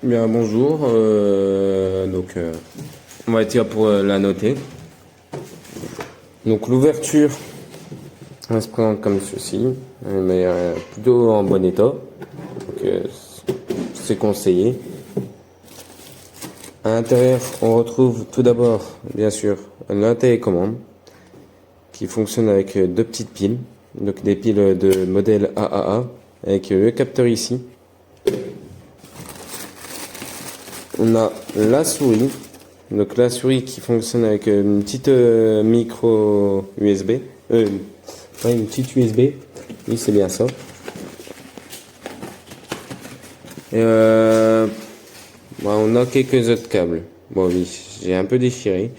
Bien, bonjour. On va être là pour la noter. Donc, l'ouverture, elle se présente comme ceci, mais plutôt en bon état. Donc, c'est conseillé. À l'intérieur, on retrouve tout d'abord, bien sûr, la télécommande qui fonctionne avec deux petites piles. Donc, des piles de modèle AAA avec le capteur ici. On a la souris. Donc la souris qui fonctionne avec une petite micro USB. Ouais, une petite USB. Oui, c'est bien ça. Et on a quelques autres câbles. Bon, oui, j'ai un peu déchiré.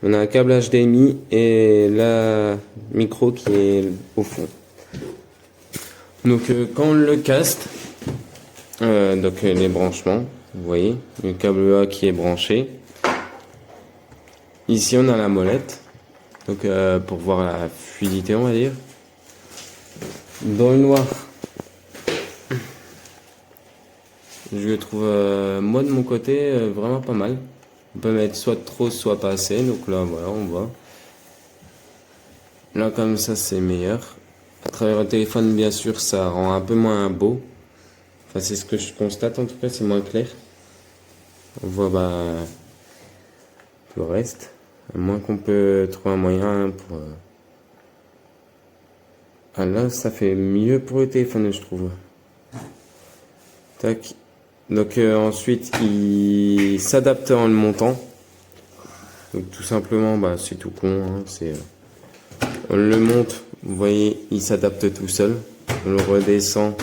On a un câble HDMI et la micro qui est au fond. Donc quand on le caste, les branchements, vous voyez, le câble A qui est branché. Ici on a la molette, donc pour voir la fluidité on va dire. Dans le noir, je le trouve moi de mon côté vraiment pas mal. On peut mettre soit trop soit pas assez, donc là voilà on voit. Là comme ça c'est meilleur. À travers le téléphone bien sûr ça rend un peu moins beau. Enfin c'est ce que je constate en tout cas, c'est moins clair. On voit le reste. À moins qu'on peut trouver un moyen pour... Ah là, ça fait mieux pour le téléphone, je trouve. Tac. Donc ensuite, il s'adapte en le montant. Donc tout simplement, c'est tout con. Hein, on le monte, vous voyez, il s'adapte tout seul. On le redescend,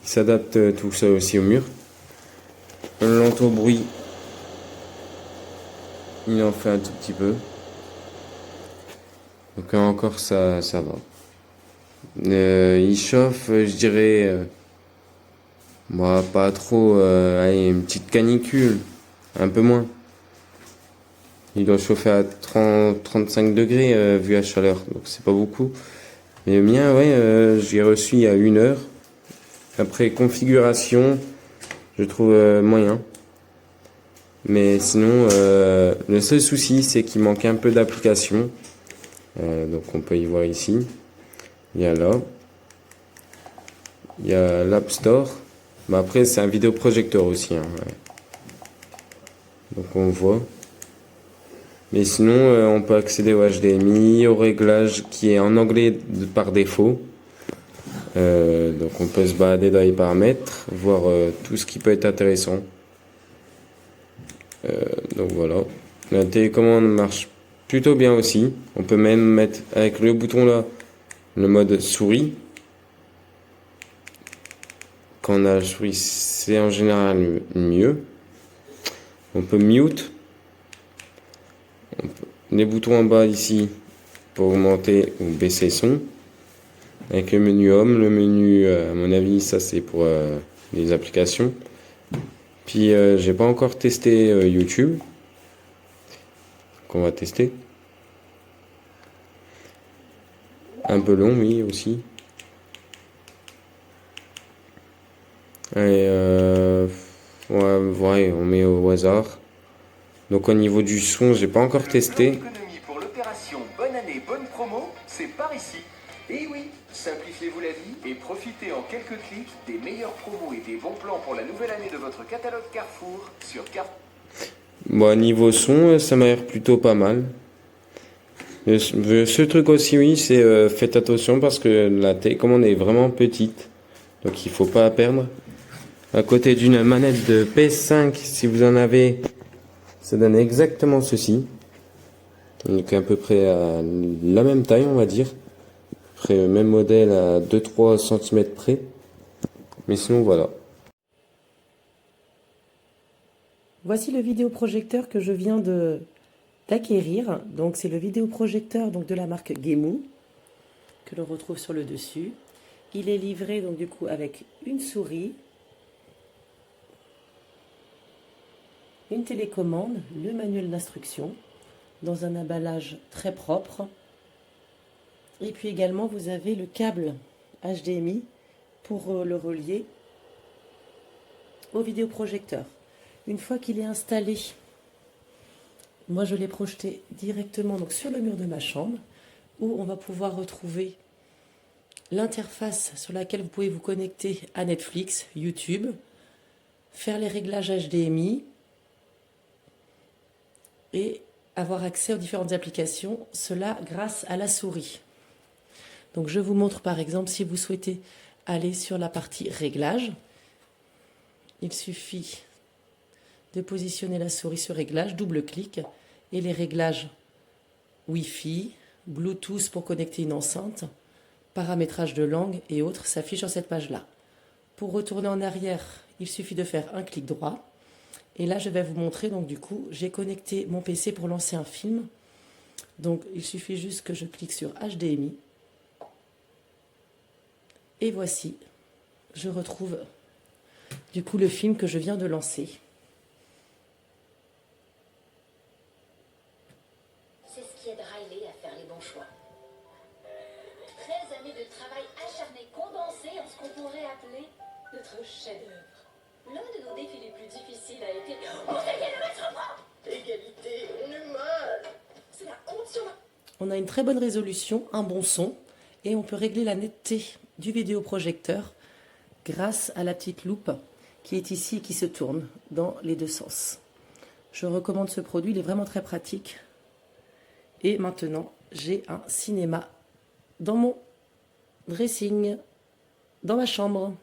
il s'adapte tout seul aussi au mur. On l'entend au bruit, il en fait un tout petit peu. Donc encore ça va. Il chauffe, je dirais, pas trop, allez, une petite canicule, un peu moins. Il doit chauffer à 30-35 degrés vu la chaleur, donc c'est pas beaucoup. Mais le mien, ouais, je l'ai reçu il y a 1 heure. Après configuration, je trouve moyen. Mais sinon, le seul souci, c'est qu'il manque un peu d'application. Donc on peut y voir ici. Il y a là. Il y a l'App Store. Après, c'est un vidéoprojecteur aussi. Hein, ouais. Donc on voit. Mais sinon, on peut accéder au HDMI, au réglage qui est en anglais par défaut. Donc on peut se balader dans les paramètres, voir tout ce qui peut être intéressant. Donc voilà. La télécommande marche plutôt bien aussi. On peut même mettre avec le bouton là, le mode souris. Quand on a la souris, c'est en général mieux. On peut mute. Les boutons en bas ici pour augmenter ou baisser le son. Avec le menu Home, le menu, à mon avis, ça c'est pour les applications. Puis j'ai pas encore testé YouTube. Qu'on va tester. Un peu long, oui, aussi. Et ouais, on met au hasard. Donc au niveau du son, j'ai pas encore testé. Économie pour l'opération Bonne année, bonne promo, c'est par ici. Et oui, simplifiez-vous la vie et profitez en quelques clics des meilleurs promos et des bons plans pour la nouvelle année de votre catalogue Carrefour sur Carrefour. Bon, niveau son, ça m'a l'air plutôt pas mal. Ce truc aussi, oui, c'est faites attention parce que la télécommande est vraiment petite. Donc il faut pas la perdre. À côté d'une manette de PS5, si vous en avez, ça donne exactement ceci. Donc à peu près à la même taille, on va dire. À peu près le même modèle à 2-3 cm près. Mais sinon, voilà. Voici le vidéoprojecteur que je viens d'acquérir. Donc c'est le vidéoprojecteur de la marque Gemu que l'on retrouve sur le dessus. Il est livré donc du coup avec une souris, une télécommande, le manuel d'instruction dans un emballage très propre. Et puis également vous avez le câble HDMI pour le relier au vidéoprojecteur. Une fois qu'il est installé, moi je l'ai projeté directement donc, sur le mur de ma chambre, où on va pouvoir retrouver l'interface sur laquelle vous pouvez vous connecter à Netflix, YouTube, faire les réglages HDMI et avoir accès aux différentes applications, cela grâce à la souris. Donc je vous montre par exemple si vous souhaitez aller sur la partie réglages, il suffit de positionner la souris sur réglage, double-clic et les réglages Wi-Fi, Bluetooth pour connecter une enceinte, paramétrage de langue et autres s'affichent sur cette page-là. Pour retourner en arrière, il suffit de faire un clic droit. Et là, je vais vous montrer, donc du coup, j'ai connecté mon PC pour lancer un film. Donc, il suffit juste que je clique sur HDMI. Et voici, je retrouve du coup le film que je viens de lancer. C'est ce qui aide Riley à faire les bons choix. 13 années de travail acharné condensé en ce qu'on pourrait appeler notre chef-d'œuvre. L'un de nos défis les plus difficiles a été conseiller de mettre propre. Égalité, on est mal. C'est la honte sur la... On a une très bonne résolution, un bon son, et on peut régler la netteté du vidéoprojecteur grâce à la petite loupe qui est ici et qui se tourne dans les deux sens. Je recommande ce produit, il est vraiment très pratique. Et maintenant, j'ai un cinéma dans mon dressing, dans ma chambre.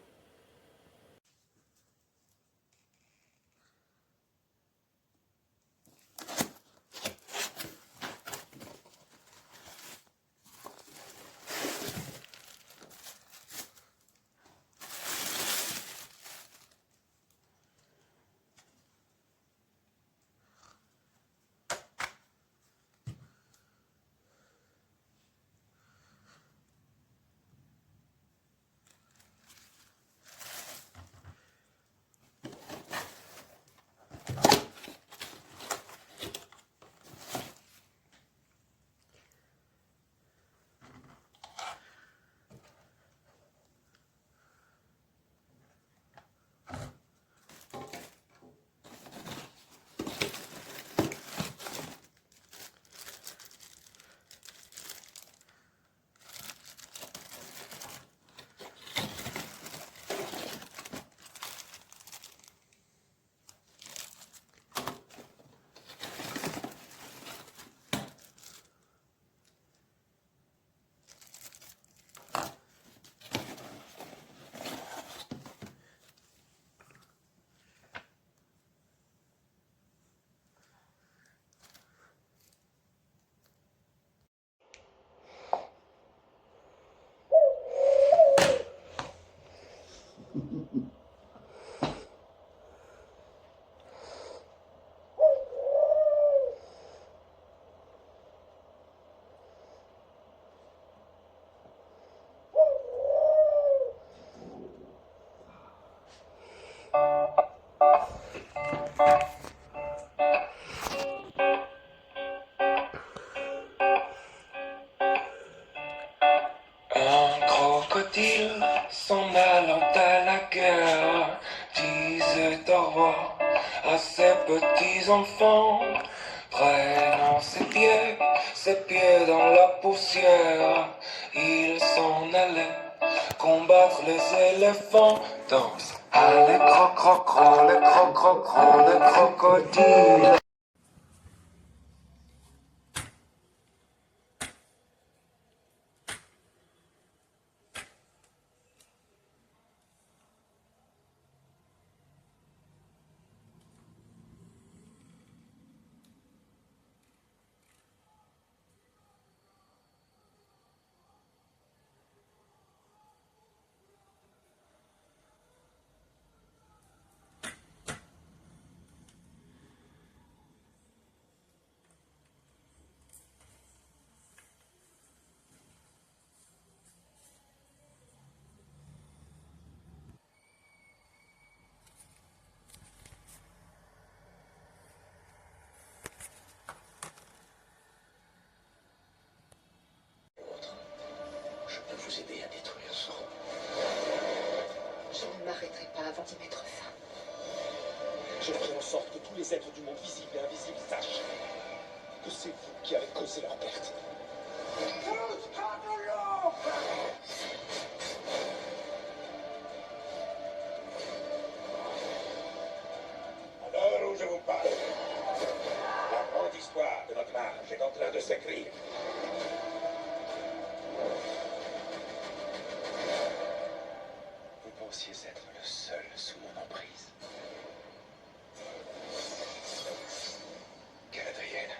Un crocodile s'en allant à la guerre disait au revoir à ses petits enfants, traînant ses pieds dans la poussière. Il s'en allait combattre les éléphants. Danse à les crocrocros, les crocrocros, les crocodiles. Je peux vous aider à détruire ce robot. Je ne m'arrêterai pas avant d'y mettre fin. Je ferai en sorte que tous les êtres du monde visible et invisible sachent que c'est vous qui avez causé leur perte. Tous à l'eau! À l'heure où je vous parle, la grande histoire de notre âge est en train de s'écrire. Vous pensiez être le seul sous mon emprise. Galadriel.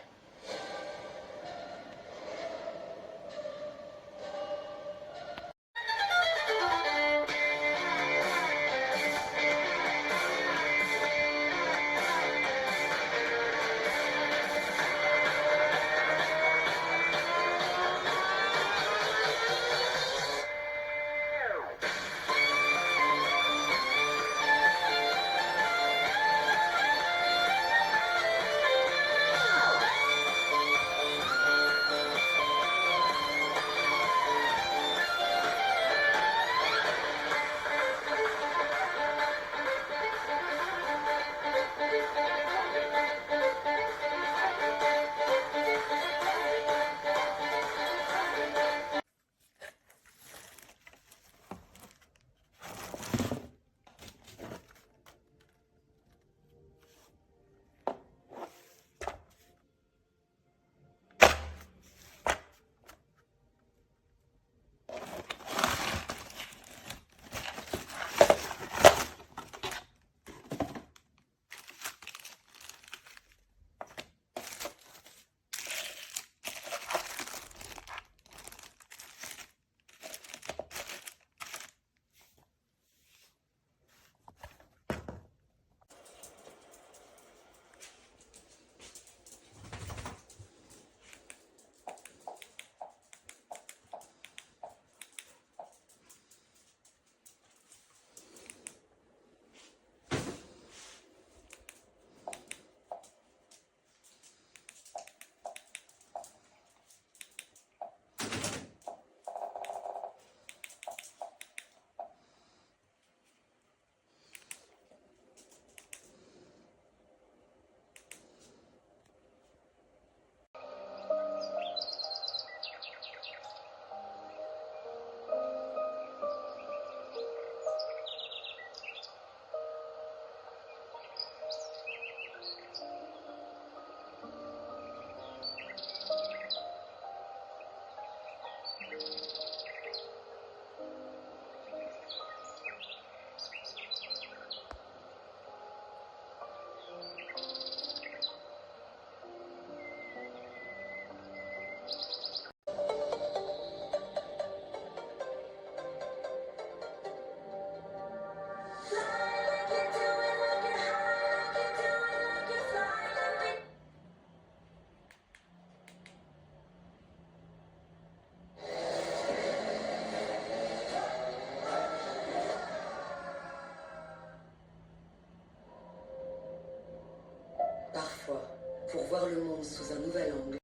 Parfois, pour voir le monde sous un nouvel angle.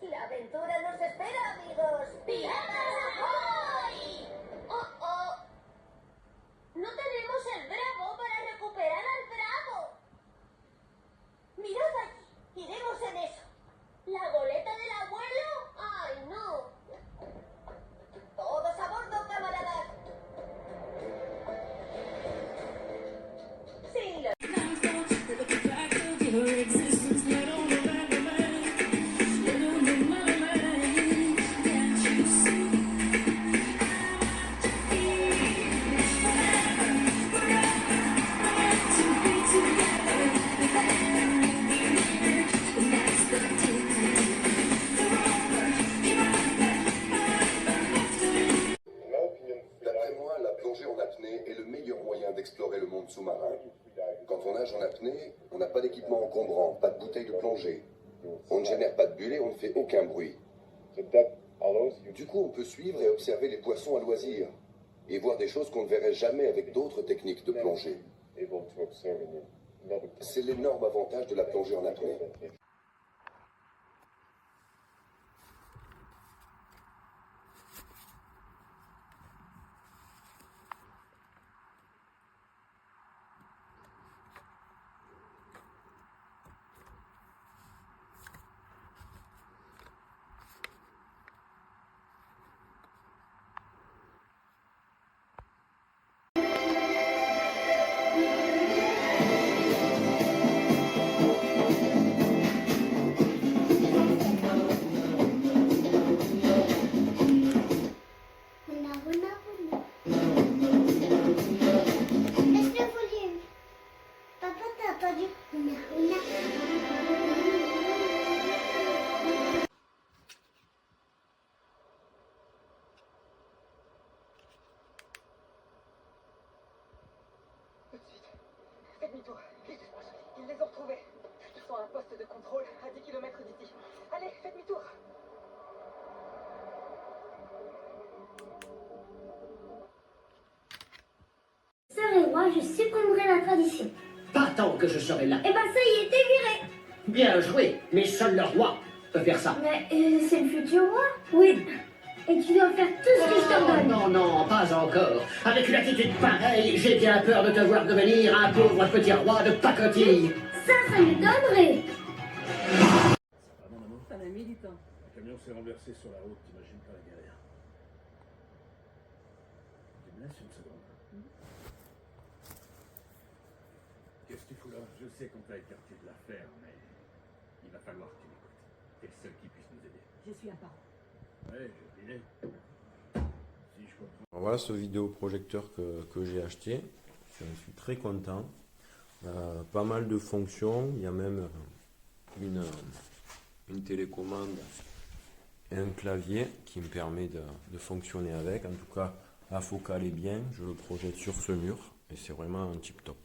La aventura nos espera, amigos. ¡Piratas ahoy! ¡Oh, oh! No tenemos el bravo para recuperar al bravo. Mirad allí. Iremos en eso. ¿La goleta del abuelo? ¡Ay, no! Todos a bordo, camaradas. Sin los... Can't you see? vient d'explorer le monde sous-marin. Quand on nage en apnée, on n'a pas d'équipement encombrant, pas de bouteille de plongée. On ne génère pas de bulles et on ne fait aucun bruit. Du coup, on peut suivre et observer les poissons à loisir et voir des choses qu'on ne verrait jamais avec d'autres techniques de plongée. C'est l'énorme avantage de la plongée en apnée. Laisse le volume. Papa, t'as entendu? Tout de suite. Faites demi-tour. Vite. Ils les ont retrouvés. Ils sont à un poste de contrôle à 10 km d'ici. Allez, faites demi-tour. Sœur et moi, je supprimerai la tradition. Pas tant que je serai là. Eh ben ça y est, t'es viré. Bien joué, mais seul le roi peut faire ça. Mais c'est le futur roi. Oui. Et tu dois faire tout ce que je t'ordonne. Non, non, pas encore. Avec une attitude pareille, j'ai bien peur de te voir devenir un pauvre petit roi de pacotille. Ça m'étonnerait. Ça m'a mis du temps. Le camion s'est renversé sur la route, t'imagines pas la galère. Tu me laisses une seconde. Qu'est-ce que tu fous là? Je sais qu'on t'a écarté de l'affaire, mais il va falloir que tu m'écoutes. T'es le seul qui puisse nous aider. Je suis un parent. Ouais, j'ai deviné. Si je comprends. Alors voilà ce vidéoprojecteur que j'ai acheté. Je suis très content. Pas mal de fonctions. Il y a même une télécommande et un clavier qui me permet de fonctionner avec. En tout cas, la focale est bien. Je le projette sur ce mur et c'est vraiment un tip top.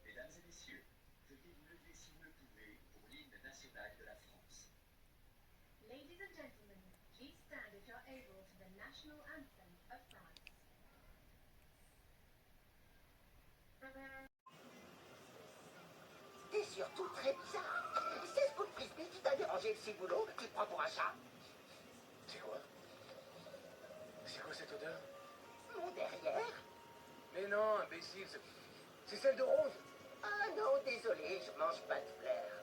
Mesdames et messieurs, veuillez vous lever si vous le pouvez pour l'hymne national de la France. Ladies and gentlemen, please stand if you're able to the national anthem of France. T'es surtout très bizarre. C'est ce coup de frisbee qui t'a dérangé le ciboulot, tu te prends pour un chat. C'est quoi? C'est quoi cette odeur? Mon derrière. Mais non, imbécile, c'est celle de Rose. Ah non, désolé, je mange pas de fleurs.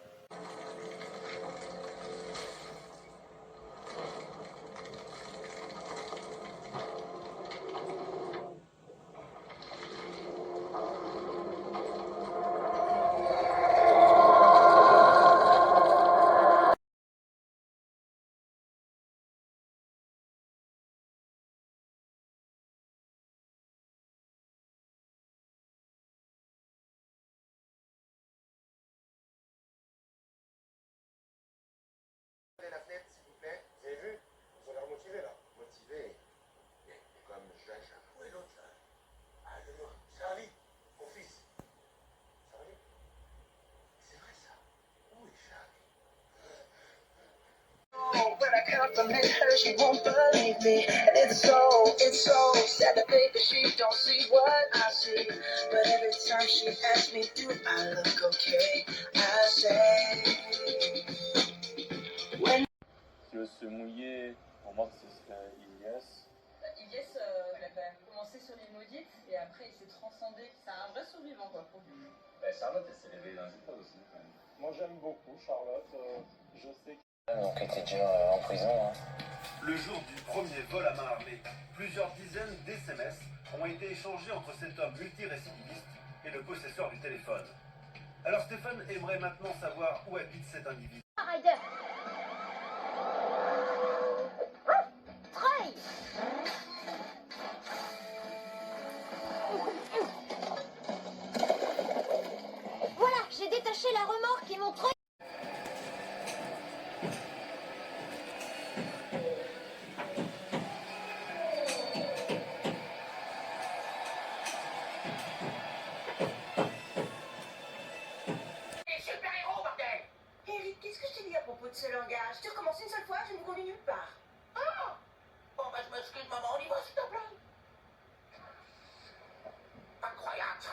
if I met her, she won't believe me. And it's so sad to think that she don't see what I see. But every time she asks me, do I look okay? I say, when Qui veut se mouiller, pour moi ce serait Ilias. Ilias, il a quand même commencé sur les maudites et après il s'est transcendé. C'est un vrai survivant quoi pour lui. Charlotte, elle s'est réveillée dans une aussi quand même. Moi j'aime beaucoup Charlotte, je sais Donc elle était déjà en prison. Hein. Le jour du premier vol à main armée, plusieurs dizaines d'SMS ont été échangés entre cet homme multirécidiviste et le possesseur du téléphone. Alors Stéphane aimerait maintenant savoir où habite cet individu. Ryder. Treuil. Voilà, j'ai détaché la remorque et mon treuil. qu'est-ce que je t'ai dit à propos de ce langage? Tu recommences une seule fois, je ne vous conduis nulle part. Ah! Bon, bah, je m'excuse, maman, on y va, s'il te plaît. Incroyable, ça.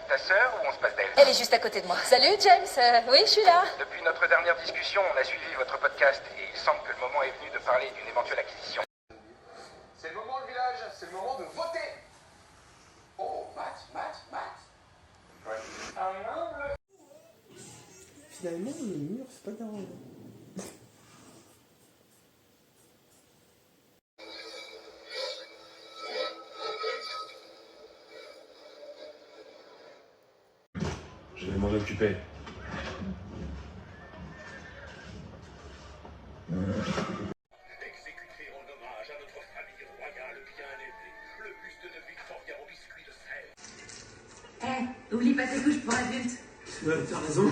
Ta sœur ou on se passe d'elle? Elle est juste à côté de moi. Salut James, oui je suis là. Depuis notre dernière discussion, on a suivi votre podcast et il semble que le moment est venu de parler d'une éventuelle acquisition. C'est le moment le village, c'est le moment de voter. Oh, Matt. Finalement, le mur, c'est pas dérangeant. Je vais m'en occuper. Exécuté en hommage à notre famille royale bien-aimée, le buste de Victoria au biscuit de sel. Oublie pas tes couches pour adultes. Ouais, t'as raison.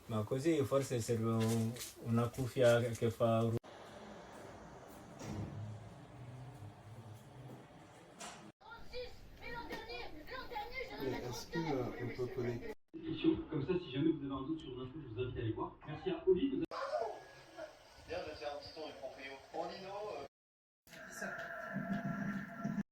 Ma così forse serve una cuffia che fa... Est-ce qu'on peut connecter? Comme ça, si jamais vous avez un doute sur une info,